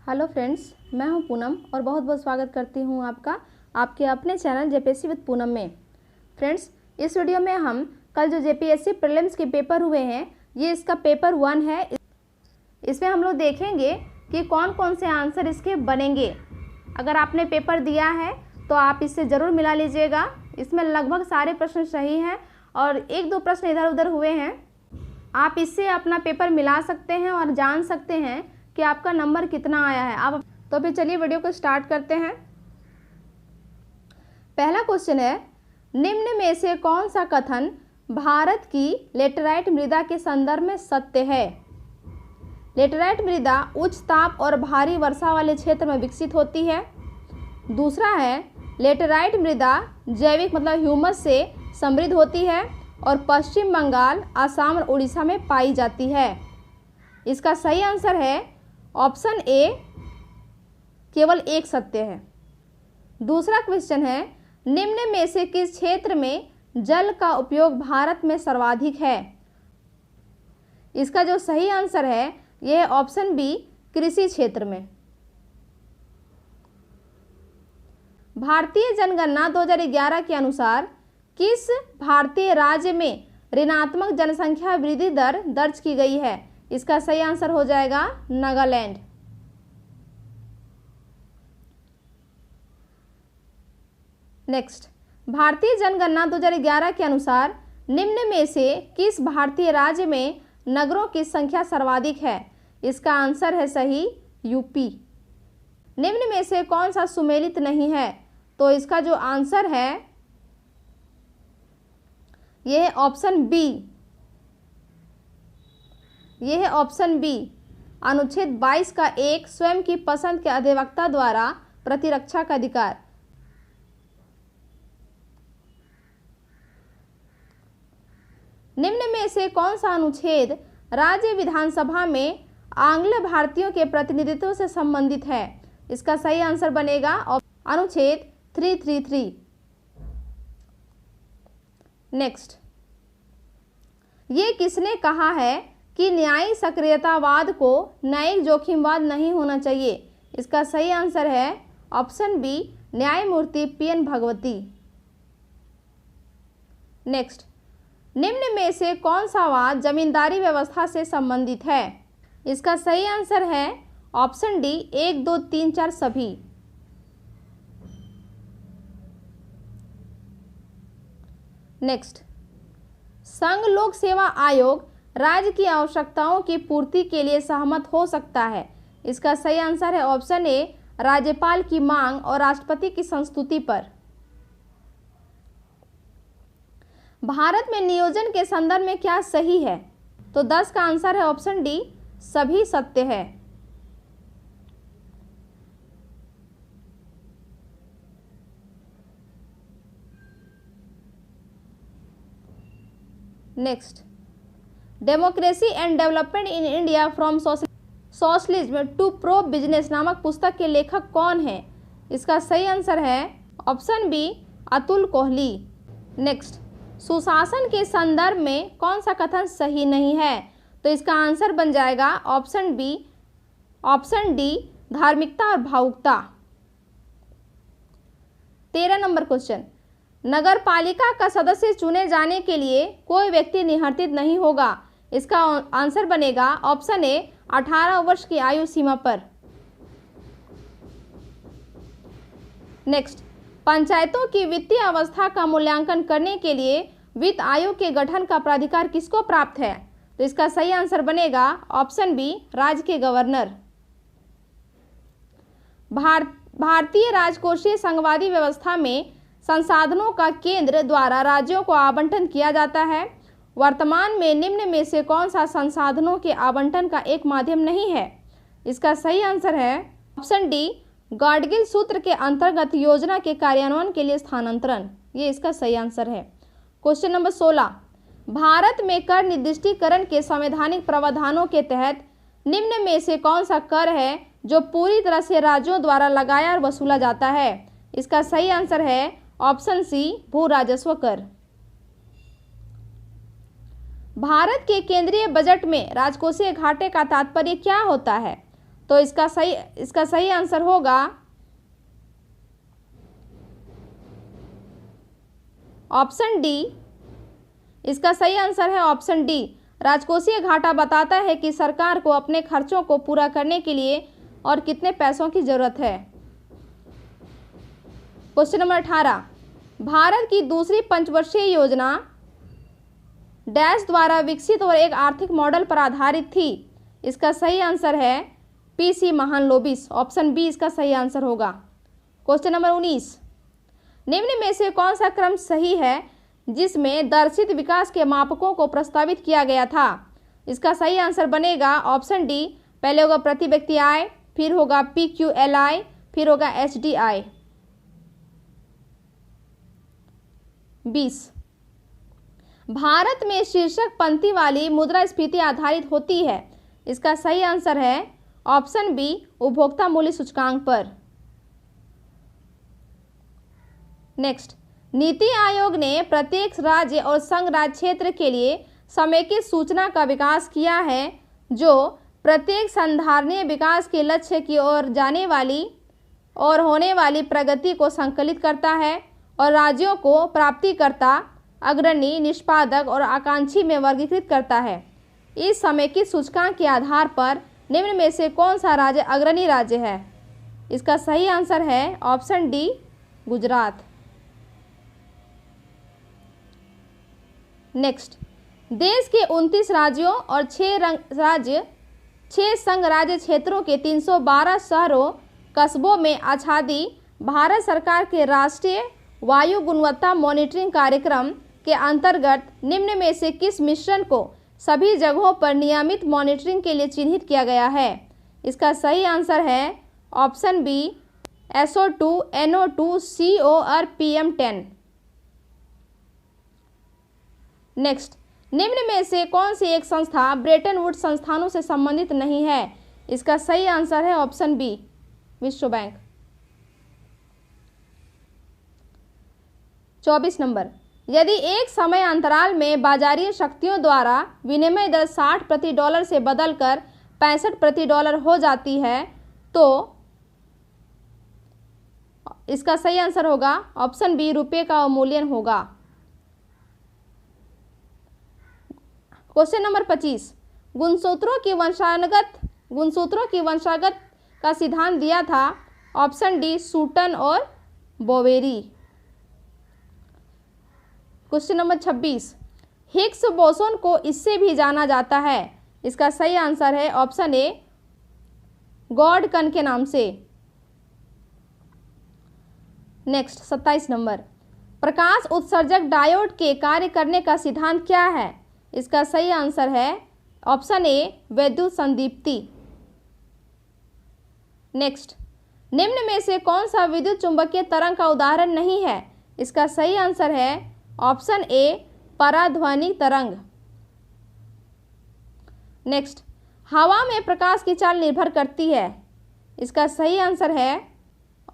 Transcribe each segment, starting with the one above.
Hello friends, मैं हूं पूनम और बहुत बहुत स्वागत करती हूं आपका आपके अपने चैनल जेपीएससी विद पूनम में। फ्रेंड्स, इस वीडियो में हम कल जो जेपीएससी प्रीलिम्स के पेपर हुए हैं, ये इसका पेपर 1 है। इसमें हम लोग देखेंगे कि कौन कौन से आंसर इसके बनेंगे। अगर आपने पेपर दिया है तो आप इससे ज़रूर मिला लीजिएगा। इसमें लगभग सारे प्रश्न सही हैं और एक दो प्रश्न इधर उधर हुए हैं। आप इससे अपना पेपर मिला सकते हैं और जान सकते हैं कि आपका नंबर कितना आया है। आप तो फिर चलिए वीडियो को स्टार्ट करते हैं। पहला क्वेश्चन है, निम्न में से कौन सा कथन भारत की लेटेराइट मृदा के संदर्भ में सत्य है? लेटेराइट मृदा उच्च ताप और भारी वर्षा वाले क्षेत्र में विकसित होती है। दूसरा है, लेटेराइट मृदा जैविक मतलब ह्यूमस से समृद्ध होती है और पश्चिम बंगाल, असम और उड़ीसा में पाई जाती है। इसका सही आंसर है ऑप्शन ए, केवल एक सत्य है। दूसरा क्वेश्चन है, निम्न में से किस क्षेत्र में जल का उपयोग भारत में सर्वाधिक है? इसका जो सही आंसर है यह ऑप्शन बी, कृषि क्षेत्र में। भारतीय जनगणना 2011 के अनुसार किस भारतीय राज्य में ऋणात्मक जनसंख्या वृद्धि दर दर्ज की गई है? इसका सही आंसर हो जाएगा नागालैंड। नेक्स्ट, भारतीय जनगणना 2011 के अनुसार निम्न में से किस भारतीय राज्य में नगरों की संख्या सर्वाधिक है? इसका आंसर है सही, यूपी। निम्न में से कौन सा सुमेलित नहीं है? तो इसका जो आंसर है यह है ऑप्शन बी। यह है ऑप्शन बी, अनुच्छेद 22 का 1 स्वयं की पसंद के अधिवक्ता द्वारा प्रतिरक्षा का अधिकार। निम्न में से कौन सा अनुच्छेद राज्य विधानसभा में आंग्ल भारतीयों के प्रतिनिधित्व से संबंधित है? इसका सही आंसर बनेगा अनुच्छेद 333। नेक्स्ट, ये किसने कहा है कि न्यायिक सक्रियतावाद को न्यायिक जोखिमवाद नहीं होना चाहिए? इसका सही आंसर है ऑप्शन बी, न्यायमूर्ति पीएन भगवती। नेक्स्ट, निम्न में से कौन सा वाद जमींदारी व्यवस्था से संबंधित है? इसका सही आंसर है ऑप्शन डी, 1, 2, 3, 4 सभी। नेक्स्ट, संघ लोक सेवा आयोग राज्य की आवश्यकताओं की पूर्ति के लिए सहमत हो सकता है। इसका सही आंसर है ऑप्शन ए, राज्यपाल की मांग और राष्ट्रपति की संस्तुति पर। भारत में नियोजन के संदर्भ में क्या सही है? तो 10 का आंसर है ऑप्शन डी, सभी सत्य है। Next, democracy and development in India from socialism to pro business नामक पुस्तक के लेखक कौन है? इसका सही आंसर है option B, Atul Kohli. Next, सुशासन के संदर्भ में कौन सा कथन सही नहीं है? तो इसका आंसर बन जाएगा ऑप्शन बी, ऑप्शन डी, धार्मिकता और भावुकता। 13 नंबर क्वेश्चन, नगर पालिका का सदस्य चुने जाने के लिए कोई व्यक्ति निहत्थित नहीं होगा। इसका आंसर बनेगा ऑप्शन ए, 18 वर्ष की आयु सीमा पर। नेक्स्ट, पंचायतों की वित्तीय अवस्था का मूल्यांकन करने के लिए वित्त आयोग के गठन का प्राधिकार किसको प्राप्त है? तो इसका सही आंसर बनेगा ऑप्शन बी, राज्य के गवर्नर। भारतीय राजकोषीय संघवादी व्यवस्था में संसाधनों का केंद्र द्वारा राज्यों को आवंटन किया जाता है। वर्तमान में निम्न में से कौन सा संसाधनों के आवंटन का एक माध्यम नहीं है? इसका सही आंसर है ऑप्शन डी, गाडगिल सूत्र के अंतर्गत योजना के कार्यान्वयन के लिए स्थानांतरण। ये इसका सही आंसर है। क्वेश्चन नंबर 16, भारत में कर निर्दिष्टीकरण के संवैधानिक प्रावधानों के तहत निम्न में से कौन सा कर है जो पूरी तरह से राज्यों द्वारा लगाया और वसूला जाता है? इसका सही आंसर है ऑप्शन सी, भू राजस्व कर। भारत के केंद्रीय बजट में राजकोषीय घाटे का तात्पर्य क्या होता है? तो इसका सही आंसर होगा ऑप्शन डी। इसका सही आंसर है ऑप्शन डी। राजकोषीय घाटा बताता है कि सरकार को अपने खर्चों को पूरा करने के लिए और कितने पैसों की जरूरत है। क्वेश्चन नंबर 18, भारत की दूसरी पंचवर्षीय योजना डैश द्वारा विकसित और एक आर्थिक मॉडल पर आधारित थी। इसका सही आंसर है पीसी महालनोबिस। ऑप्शन बी इसका सही आंसर होगा। क्वेश्चन नंबर 19, निम्न में से कौन सा क्रम सही है जिसमें दर्शित विकास के मापकों को प्रस्तावित किया गया था। इसका सही आंसर बनेगा ऑप्शन डी। पहले होगा प्रति व्यक्ति आय, फिर होगा PQLI, फिर होगा HDI। 20, भारत में शीर्षक पंक्ति वाली मुद्रास्फीति आधारित होती है। इसका सही आंसर है ऑप्शन बी, उपभोक्ता मूल्य सूचकांक पर। नेक्स्ट, नीति आयोग ने प्रत्येक राज्य और संघ राज्य क्षेत्र के लिए समेकित सूचना का विकास किया है जो प्रत्येक संधारणीय विकास के लक्ष्य की ओर जाने वाली और होने वाली प्रगति को संकलित करता है और राज्यों को प्राप्तिकर्ता, अग्रणी, निष्पादक और आकांक्षी में वर्गीकृत करता है। इस समेकित सूचकांक के आधार पर निम्न में से कौन सा राज्य अग्रणी राज्य है। इसका सही आंसर है ऑप्शन डी, गुजरात। नेक्स्ट, देश के 29 राज्यों और 6 संघ राज्य क्षेत्रों के 312 शहरों कस्बों में आच्छादी भारत सरकार के राष्ट्रीय वायु गुणवत्ता मॉनिटरिंग कार्यक्रम के अंतर्गत निम्न में से किस मिश्रण को सभी जगहों पर नियमित मॉनिटरिंग के लिए चिन्हित किया गया है। इसका सही आंसर है option B, SO2, NO2, CO और PM10। नेक्स्ट, निम्न में से कौन सी एक संस्था ब्रेटन वुड्स संस्थानों से संबंधित नहीं है। इसका सही आंसर है ऑप्शन बी, विश्व बैंक। 24 नंबर, यदि एक समय अंतराल में बाजारीय शक्तियों द्वारा विनिमय दर 60 प्रति डॉलर से बदलकर 65 प्रति डॉलर हो जाती है तो इसका सही आंसर होगा ऑप्शन बी, रुपये का अवमूल्यन होगा। क्वेश्चन नंबर 25, गुणसूत्रों की वंशागत का सिद्धांत दिया था। ऑप्शन डी, सूटन और Bowery. Question number 26, Higgs boson को इससे भी जाना जाता है। इसका सही आंसर है ऑप्शन ए, गॉड कण के नाम से। नेक्स्ट, 27 नंबर, प्रकाश उत्सर्जक डायोड के कार्य करने का सिद्धांत क्या है। इसका सही आंसर है ऑप्शन ए, वैद्युत संदीप्ति। नेक्स्ट, निम्न में से कौन सा विद्युत चुंबकीय तरंग का उदाहरण नहीं है। इसका सही आंसर है ऑप्शन ए, पराध्वनिक तरंग। नेक्स्ट, हवा में प्रकाश की चाल निर्भर करती है। इसका सही आंसर है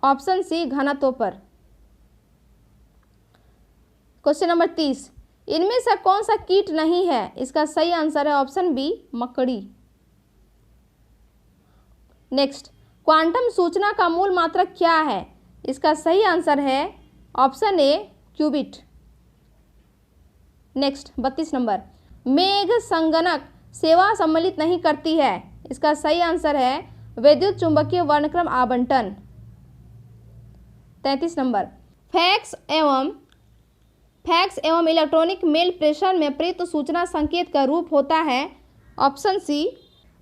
ऑप्शन सी, घनत्व पर। क्वेश्चन नंबर 30, इनमें से कौन सा कीट नहीं है। इसका सही आंसर है ऑप्शन बी, मकड़ी। नेक्स्ट, क्वांटम सूचना का मूल मात्रक क्या है। इसका सही आंसर है option A, qubit. Next, 32 number, मेघ संगणक सेवा सम्मिलित नहीं करती है। इसका सही आंसर है विद्युत चुंबकीय वर्णक्रम आवंटन। 33 नंबर, फैक्स एवं इलेक्ट्रॉनिक मेल प्रेषण में प्रयुक्त सूचना संकेत का रूप होता है। ऑप्शन सी,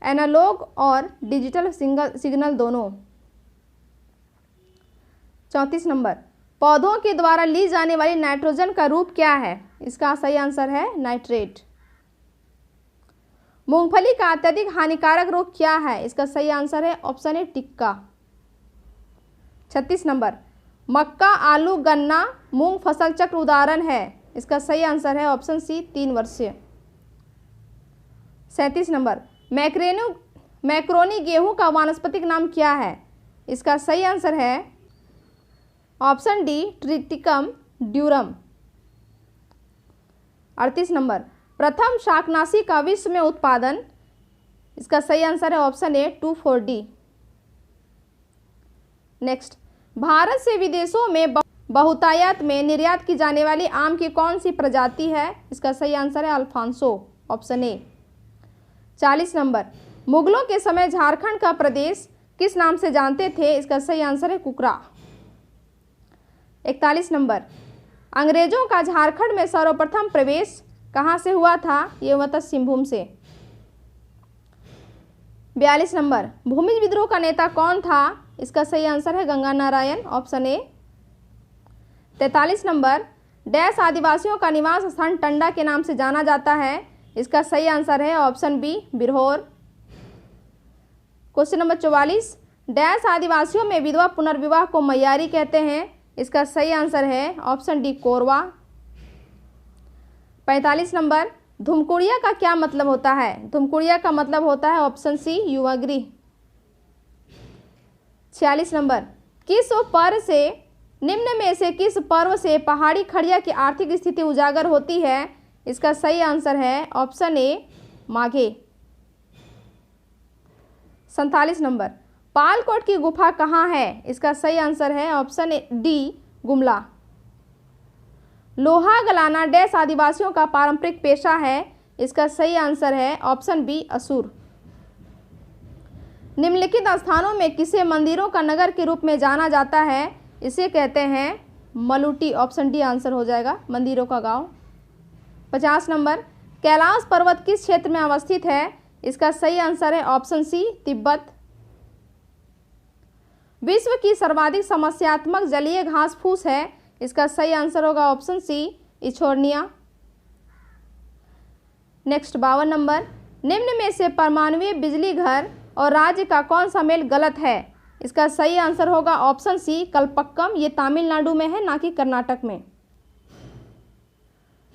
एनालॉग और डिजिटल सिग्नल दोनों। 34 नंबर, पौधों के द्वारा ली जाने वाली नाइट्रोजन का रूप क्या है। इसका सही आंसर है नाइट्रेट। मूंगफली का अत्यधिक हानिकारक रोग क्या है। इसका सही आंसर है ऑप्शन ए, टिक्का। 36 नंबर, मक्का, आलू, गन्ना, मूंग फसल चक्र उदाहरण है। इसका सही आंसर है ऑप्शन सी, 3 वर्षीय। 37 नंबर, मैक्रोनी गेहूं का वानस्पतिक नाम क्या है। इसका सही आंसर है option D, Triticum durum. 38 number, प्रथम शाकनाशी का विश्व में उत्पादन। इसका सही आंसर है ऑप्शन ए, 2,4-D। नेक्स्ट, भारत से विदेशों में बहुतायत में निर्यात की जाने वाली आम की कौन सी प्रजाति है? इसका सही आंसर है अल्फांसो, ऑप्शन ए। 40 नंबर, मुगलों के समय झारखंड का प्रदेश किस नाम से जानते थे? इसका सही आंसर है कुकरा। 41 नंबर, अंग्रेजों का झारखंड में सर्वप्रथम प्रवेश कहां से हुआ था? ये हुआ था सिंहभूम से। 42 नंबर, भूमिज विद्रोह का नेता कौन था? इसका सही आंसर है Ganga Narayan, option A. 43 number, dash आदिवासियों का निवास स्थान टंडा के नाम से जाना जाता है? इसका सही आंसर है option B, Birhor. Question number 44, dash आदिवासियों में विधवा पुनर्विवाह को मयारी कहते हैं? इसका सही आंसर है option D, Korwa. 45 number, Dhumkudiya का क्या मतलब होता है? धुमकुड़िया का मतलब होता है ऑप्शन सी, युवागृह। 46 नंबर, किस पर्व से निम्न में से किस पर्व से पहाड़ी खड़िया की आर्थिक स्थिति उजागर होती है? इसका सही आंसर है ऑप्शन ए, माघे। 47 नंबर, पालकोट की गुफा कहाँ है? इसका सही आंसर है ऑप्शन डी, गुमला। लोहा गलाना डैश आदिवासियों का पारंपरिक पेशा है? इसका सही आंसर है ऑप्शन बी, असुर। निम्नलिखित स्थानों में किसे मंदिरों का नगर के रूप में जाना जाता है? इसे कहते हैं मलुटी, ऑप्शन डी आंसर हो जाएगा, मंदिरों का गांव। 50 नंबर, कैलाश पर्वत किस क्षेत्र में अवस्थित है? इसका सही आंसर है ऑप्शन सी, तिब्बत। विश्व की सर्वाधिक समस्यात्मक जलीय घास फूस है? इसका सही आंसर होगा ऑप्शन सी, इछोरनिया। नेक्स्ट 52 नंबर, निम्न में से परमाणु बिजली घर और राज्य का कौन सा मेल गलत है? इसका सही आंसर होगा ऑप्शन सी, कल्पक्कम। ये तमिलनाडु में है, ना कि कर्नाटक में।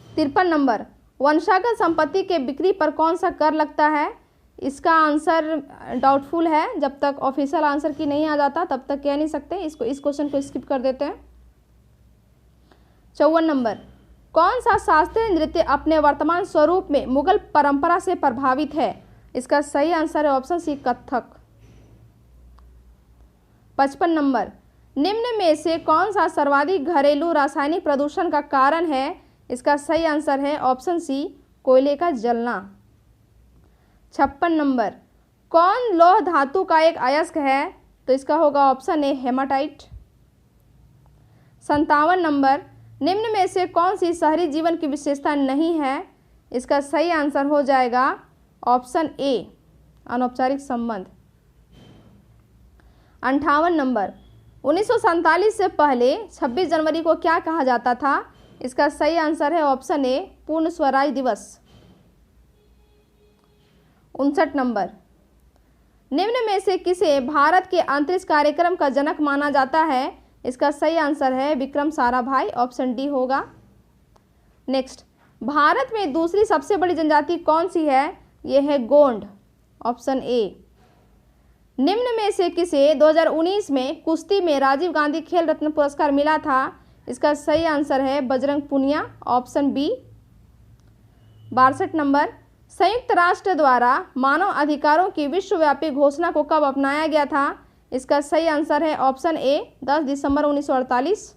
53 नंबर, वंशागत संपत्ति के बिक्री पर कौन सा कर लगता है? इसका आंसर डाउटफुल है, जब तक ऑफिशियल आंसर की नहीं आ जाता तब तक कह नहीं सकते। इस क्वेश्चन को स्किप कर देते हैं। 54 नंबर, कौन सा शास्त्रीय नृत्य अपने वर्तमान स्वरूप में मुगल परंपरा से प्रभावित है? इसका सही आंसर है ऑप्शन सी, कथक। 55 नंबर, निम्न में से कौन सा सर्वाधिक घरेलू रासायनिक प्रदूषण का कारण है? इसका सही आंसर है ऑप्शन सी, कोयले का जलना। 56 नंबर, कौन लौह धातु का एक अयस्क है? तो इसका होगा ऑप्शन ए, हेमाटाइट। 57 नंबर, निम्न में से कौन सी शहरी जीवन की विशेषता नहीं है? इसका सही आंसर हो जाएगा ऑप्शन ए, अनौपचारिक संबंध। 58 नंबर, 1947 से पहले 26 जनवरी को क्या कहा जाता था? इसका सही आंसर है ऑप्शन ए, पूर्ण स्वराज दिवस। 59 नंबर, निम्न में से किसे भारत के अंतरिक्ष कार्यक्रम का जनक माना जाता है? इसका सही आंसर है विक्रम साराभाई, ऑप्शन डी होगा। नेक्स्ट, भारत में दूसरी सबसे बड़ी जनजाति कौन सी है? यह है गोंड, ऑप्शन ए। निम्न में से किसे 2019 में कुश्ती में राजीव गांधी खेल रत्न पुरस्कार मिला था? इसका सही आंसर है Bajrang Punia, option B. 62 number, संयुक्त राष्ट्र द्वारा मानव अधिकारों की विश्वव्यापी घोषणा को कब अपनाया गया था? इसका सही आंसर है ऑप्शन ए, 10 दिसंबर 1948।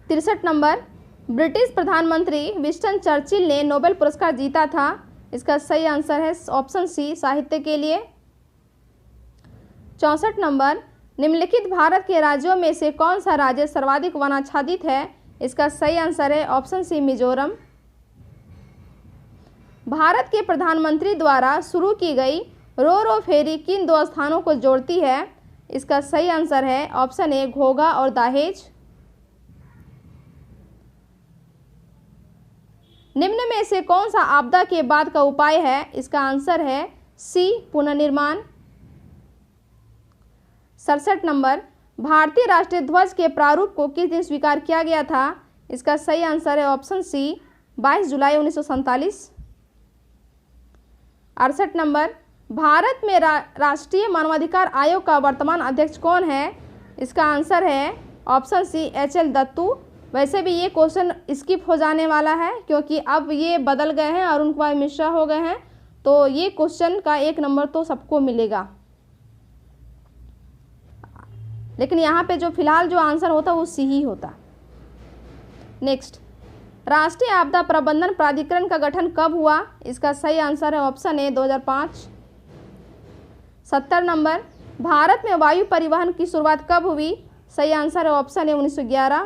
63 नंबर, ब्रिटिश प्रधानमंत्री विंस्टन चर्चिल ने नोबेल पुरस्कार जीता था? इसका सही आंसर है ऑप्शन सी, साहित्य के लिए। 64 नंबर, निम्नलिखित भारत के राज्यों में से कौन सा राज्य सर्वाधिक वनाच्छादित है? इसका सही आंसर है ऑप्शन सी, मिजोरम। भारत के प्रधानमंत्री द्वारा शुरू की गई रो रो फेरी किन दो स्थानों को जोड़ती है? इसका सही आंसर है ऑप्शन ए, घोघा और दाहेज। निम्न में से कौन सा आपदा के बाद का उपाय है? इसका आंसर है सी, पुनर्निर्माण। 67 नंबर, भारतीय राष्ट्रीय ध्वज के प्रारूप को किस दिन स्वीकार किया गया था? इसका सही आंसर है ऑप्शन सी, 22 जुलाई 1947। 68 नंबर, भारत में राष्ट्रीय मानवाधिकार आयोग का वर्तमान अध्यक्ष कौन है? इसका आंसर है ऑप्शन सी, HL दत्तू। वैसे भी ये क्वेश्चन स्किप हो जाने वाला है क्योंकि अब ये बदल गए हैं और उनके बाद मिश्रा हो गए हैं, तो ये क्वेश्चन का 1 नंबर तो सबको मिलेगा। लेकिन यहाँ पे जो फिलहाल जो आंसर होता वो सी ही होता। नेक्स्ट, राष्ट्रीय आपदा प्रबंधन प्राधिकरण का गठन कब हुआ? इसका सही आंसर है ऑप्शन ए 2005। 70 नंबर, भारत में वायु परिवहन की शुरुआत कब हुई? सही आंसर है ऑप्शन ए 1911।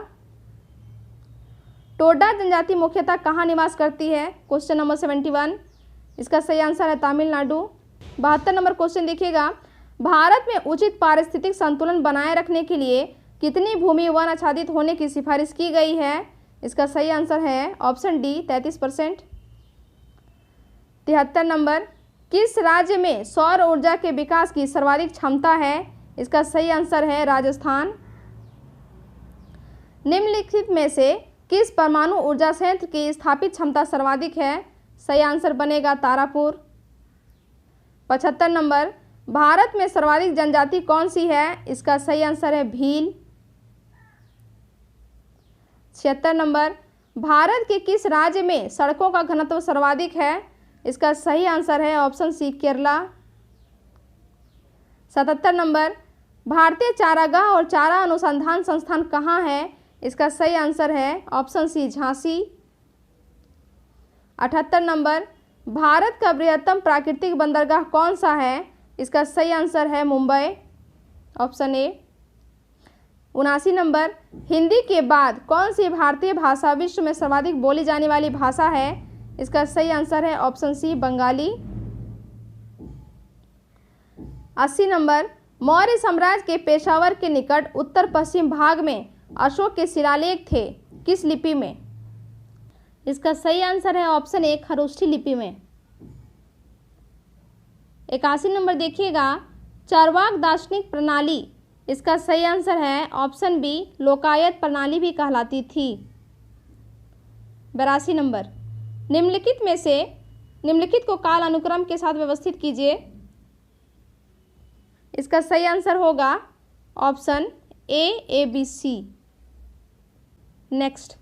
टोडा जनजाति मुख्यतः कहाँ निवास करती है? क्वेश्चन नंबर 71, इसका सही आंसर है तमिलनाडु। 72 नंबर क्वेश्चन देखिएगा, भारत में उचित पारिस्थितिक संतुलन बनाए रखने के लिए कितनी भूमि वन आच्छादित होने की सिफारिश की गई है? इसका सही आंसर है ऑप्शन डी 33%। 73 नंबर, किस राज्य में सौर ऊर्जा के विकास की सर्वाधिक क्षमता है? इसका सही आंसर है राजस्थान। निम्नलिखित में से किस परमाणु ऊर्जा संयंत्र की स्थापित क्षमता सर्वाधिक है? सही आंसर बनेगा तारापुर। 75 नंबर, भारत में सर्वाधिक जनजाति कौन सी है? इसका सही आंसर है भील। 76 नंबर, भारत के किस राज्य में सड़कों का घनत्व सर्वाधिक है? इसका सही आंसर है ऑप्शन सी केरला। 77 नंबर, भारतीय चारागाह और चारा अनुसंधान संस्थान कहाँ है? इसका सही आंसर है option C Jhansi. 78 number, Bharat का बृहत्तम प्राकृतिक बंदरगाह कौन सा है? इसका सही आंसर है Mumbai, option A. 79 number, Hindi के बाद कौन सी भारतीय भाषा विश्व में सर्वाधिक बोली जाने वाली भाषा है? इसका सही आंसर है option C Bengali. 80 number, Maurya साम्राज्य के पेशावर के निकट उत्तर पश्चिम भाग में अशोक के शिलालेख थे, किस लिपि में? इसका सही आंसर है ऑप्शन ए खरोष्ठी लिपि में। 81 नंबर देखिएगा, चार्वाक दार्शनिक प्रणाली, इसका सही आंसर है ऑप्शन बी लोकायत प्रणाली भी कहलाती थी। 82 नंबर, निम्नलिखित को काल अनुक्रम के साथ व्यवस्थित कीजिए। इसका सही आंसर होगा option A B C. Next,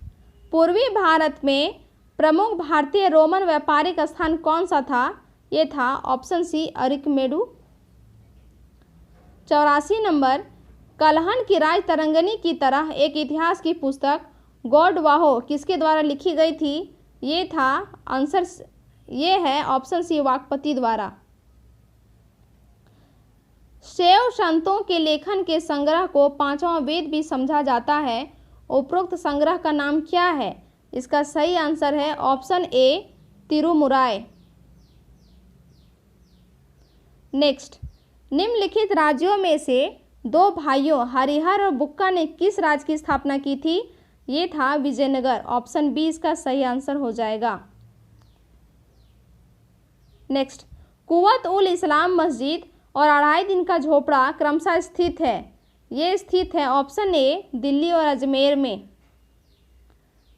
पूर्वी भारत में प्रमुख भारतीय रोमन व्यापारिक स्थान कौन सा था? ये था option C Arikamedu. 84 number, Kalhana की राज तरंगिणी की तरह एक इतिहास की पुस्तक गॉड वाहो किसके द्वारा लिखी गई थी? ये था आंसर, ये है ऑप्शन सी वाकपति द्वारा। शैव संतों के लेखन के संग्रह को पांचवा वेद भी समझा जाता है, उपरोक्त संग्रह का नाम क्या है? इसका सही आंसर है ऑप्शन ए तिरुमुराय। नेक्स्ट, निम्नलिखित राज्यों में से दो भाइयों हरिहर और बुक्का ने किस राज्य की स्थापना की थी? ये था विजयनगर, ऑप्शन बी इसका सही आंसर हो जाएगा। नेक्स्ट, कुवत उल इस्लाम मस्जिद और अढ़ाई दिन का झोपड़ा क्रमशः स्थित है, ये स्थित है ऑप्शन ए दिल्ली और अजमेर में।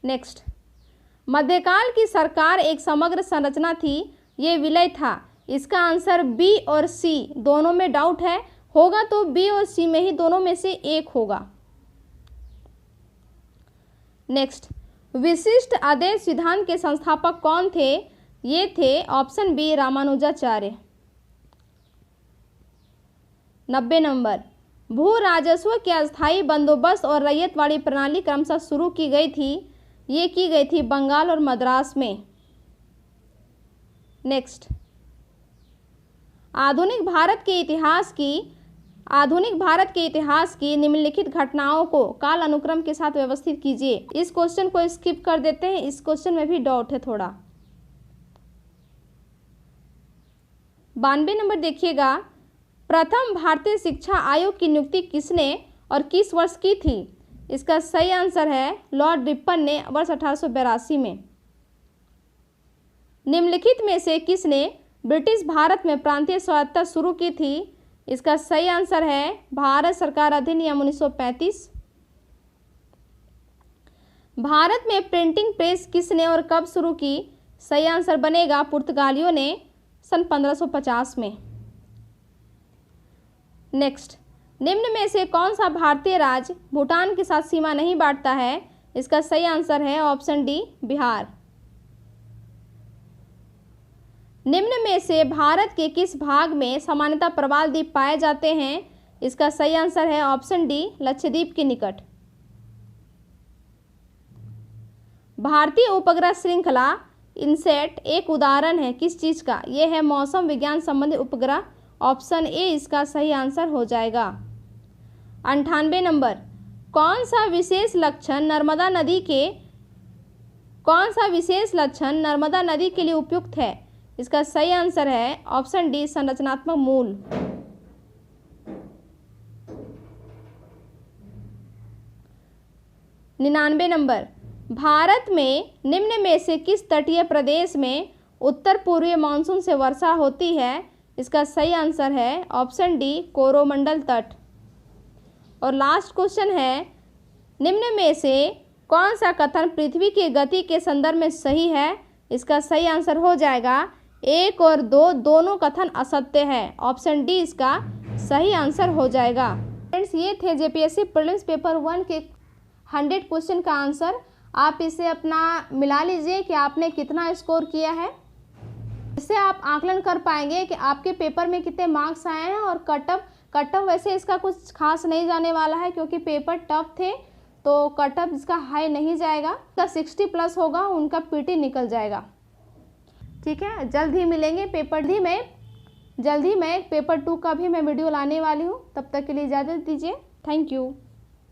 नेक्स्ट, मध्यकाल की सरकार एक समग्र संरचना थी, ये विलय था, इसका आंसर बी और सी दोनों में डाउट है, होगा तो बी और सी में ही दोनों में से एक होगा। नेक्स्ट, विशिष्ट अद्वैत सिद्धांत के संस्थापक कौन थे? ये थे ऑप्शन बी रामानुजाचार्य। 90 नंबर, भू राजस्व के अस्थायी बंदोबस्त और रैयतवाड़ी प्रणाली क्रमशः शुरू की गई थी, ये की गई थी बंगाल और मद्रास में। नेक्स्ट, आधुनिक भारत के इतिहास की निम्नलिखित घटनाओं को काल अनुक्रम के साथ व्यवस्थित कीजिए। इस क्वेश्चन को स्किप कर देते हैं, इस क्वेश्चन में भी डाउट है थोड़ा। 92 नंबर देखिएगा, प्रथम भारतीय शिक्षा आयोग की नियुक्ति किसने और किस वर्ष की थी? इसका सही आंसर है लॉर्ड रिपन ने वर्ष 1882 में। निम्नलिखित में से किसने ब्रिटिश भारत में प्रांतीय स्वायत्तता शुरू की थी? इसका सही आंसर है भारत सरकार अधिनियम 1935। भारत में प्रिंटिंग प्रेस किसने और कब शुरू की? सही आंसर बनेगा पुर्तगालियों ने सन 1550 में। नेक्स्ट, निम्न में से कौन सा भारतीय राज्य भूटान के साथ सीमा नहीं बांटता है? इसका सही आंसर है ऑप्शन डी बिहार। निम्न में से भारत के किस भाग में सामान्यतः प्रवाल द्वीप पाए जाते हैं? इसका सही आंसर है ऑप्शन डी, लक्षद्वीप के निकट। भारतीय उपग्रह श्रृंखला इनसेट एक उदाहरण है किस चीज का? यह है मौसम विज्ञान संबंधी उपग्रह। ऑप्शन ए इसका सही आंसर हो जाएगा। 98 नंबर, कौन सा विशेष लक्षण नर्मदा नदी के लिए उपयुक्त है? इसका सही आंसर है ऑप्शन डी, संरचनात्मक मूल। 99 नंबर, भारत में निम्न में से किस तटीय प्रदेश में उत्तर पूर्वी मानसून से वर्षा होती है? इसका सही आंसर है ऑप्शन डी, कोरोमंडल तट। और लास्ट क्वेश्चन है, निम्न में से कौन सा कथन पृथ्वी की गति के संदर्भ में सही है? इसका सही आंसर हो जाएगा 1 और 2 दोनों कथन असत्य है। ऑप्शन डी इसका सही आंसर हो जाएगा। फ्रेंड्स, ये थे जेपीएससी प्रीलिम्स पेपर 1 के 100 क्वेश्चन का आंसर। आप इसे अपना मिला लीजिए कि आपने कितना स्कोर किया है। इससे आप आकलन कर पाएंगे कि आपके पेपर में कितने मार्क्स आए हैं। और कट ऑफ वैसे इसका कुछ खास नहीं जाने वाला है क्योंकि पेपर टफ थे, तो कट ऑफ इसका हाई नहीं जाएगा। इसका 60 प्लस होगा, उनका पीटी निकल जाएगा। ठीक है, जल्द ही मिलेंगे जल्द ही मैं पेपर 2 का भी मैं वीडियो लाने वाली हूँ। तब तक के लिए इजाज़त दीजिए। Thank you.